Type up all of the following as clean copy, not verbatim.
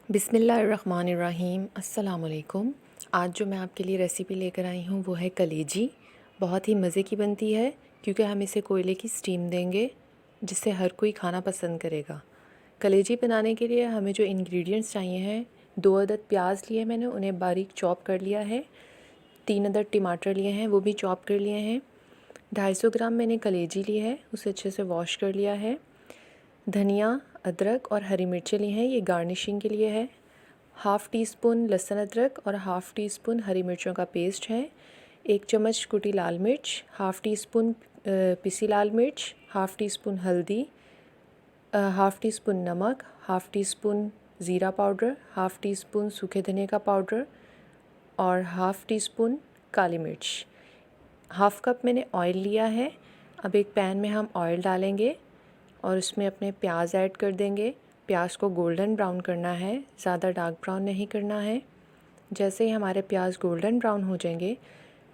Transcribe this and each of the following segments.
बिस्मिल्लाहिर्रहमानिर्रहीम। अस्सलाम वालेकुम। आज जो मैं आपके लिए रेसिपी लेकर आई हूँ वो है कलेजी। बहुत ही मज़े की बनती है क्योंकि हम इसे कोयले की स्टीम देंगे जिससे हर कोई खाना पसंद करेगा। कलेजी बनाने के लिए हमें जो इंग्रेडिएंट्स चाहिए हैं, 2 अदद प्याज लिए मैंने, उन्हें बारीक चॉप कर लिया है। 3 अदद टमाटर लिए हैं, वो भी चॉप कर लिए हैं। 250 ग्राम मैंने कलेजी ली है, उसे अच्छे से वॉश कर लिया है। धनिया, अदरक और हरी मिर्चें ली हैं, ये गार्निशिंग के लिए है। हाफ़ टी स्पून लहसुन अदरक और हाफ़ टी स्पून हरी मिर्चों का पेस्ट है। 1 चम्मच कुटी लाल मिर्च, हाफ़ टी स्पून पिसी लाल मिर्च, हाफ़ टी स्पून हल्दी, हाफ़ टी स्पून नमक, हाफ़ टी स्पून ज़ीरा पाउडर, हाफ़ टी स्पून सूखे धनिया का पाउडर और हाफ़ टी स्पून काली मिर्च। हाफ़ कप मैंने ऑयल लिया है। अब एक पैन में हम ऑयल डालेंगे और उसमें अपने प्याज ऐड कर देंगे। प्याज को गोल्डन ब्राउन करना है, ज़्यादा डार्क ब्राउन नहीं करना है। जैसे ही हमारे प्याज गोल्डन ब्राउन हो जाएंगे,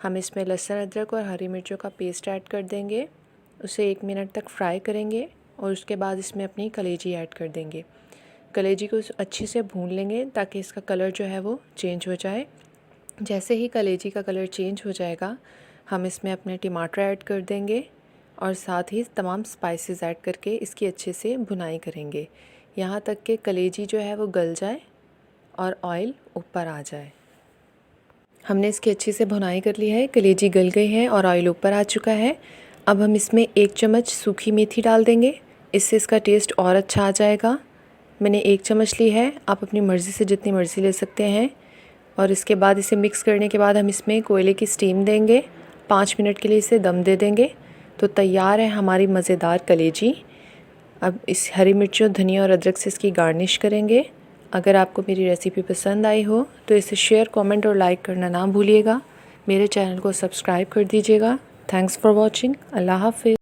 हम इसमें लहसुन अदरक और हरी मिर्चों का पेस्ट ऐड कर देंगे। उसे 1 मिनट तक फ्राई करेंगे और उसके बाद इसमें अपनी कलेजी ऐड कर देंगे। कलेजी को अच्छे से भून लेंगे ताकि इसका कलर जो है वो चेंज हो जाए। जैसे ही कलेजी का कलर चेंज हो जाएगा, हम इसमें अपने टमाटर ऐड कर देंगे और साथ ही तमाम स्पाइसेस ऐड करके इसकी अच्छे से भुनाई करेंगे यहाँ तक कि कलेजी जो है वो गल जाए और ऑयल ऊपर आ जाए। हमने इसकी अच्छे से भुनाई कर ली है, कलेजी गल गई है और ऑयल ऊपर आ चुका है। अब हम इसमें 1 चम्मच सूखी मेथी डाल देंगे, इससे इसका टेस्ट और अच्छा आ जाएगा। मैंने 1 चम्मच ली है, आप अपनी मर्ज़ी से जितनी मर्ज़ी ले सकते हैं। और इसके बाद इसे मिक्स करने के बाद हम इसमें कोयले की स्टीम देंगे, 5 मिनट के लिए इसे दम दे देंगे। तो तैयार है हमारी मज़ेदार कलेजी। अब इस हरी मिर्चों, धनिया और अदरक से इसकी गार्निश करेंगे। अगर आपको मेरी रेसिपी पसंद आई हो तो इसे शेयर, कमेंट और लाइक करना ना भूलिएगा। मेरे चैनल को सब्सक्राइब कर दीजिएगा। Thanks for watching. अल्लाह हाफ़िज़।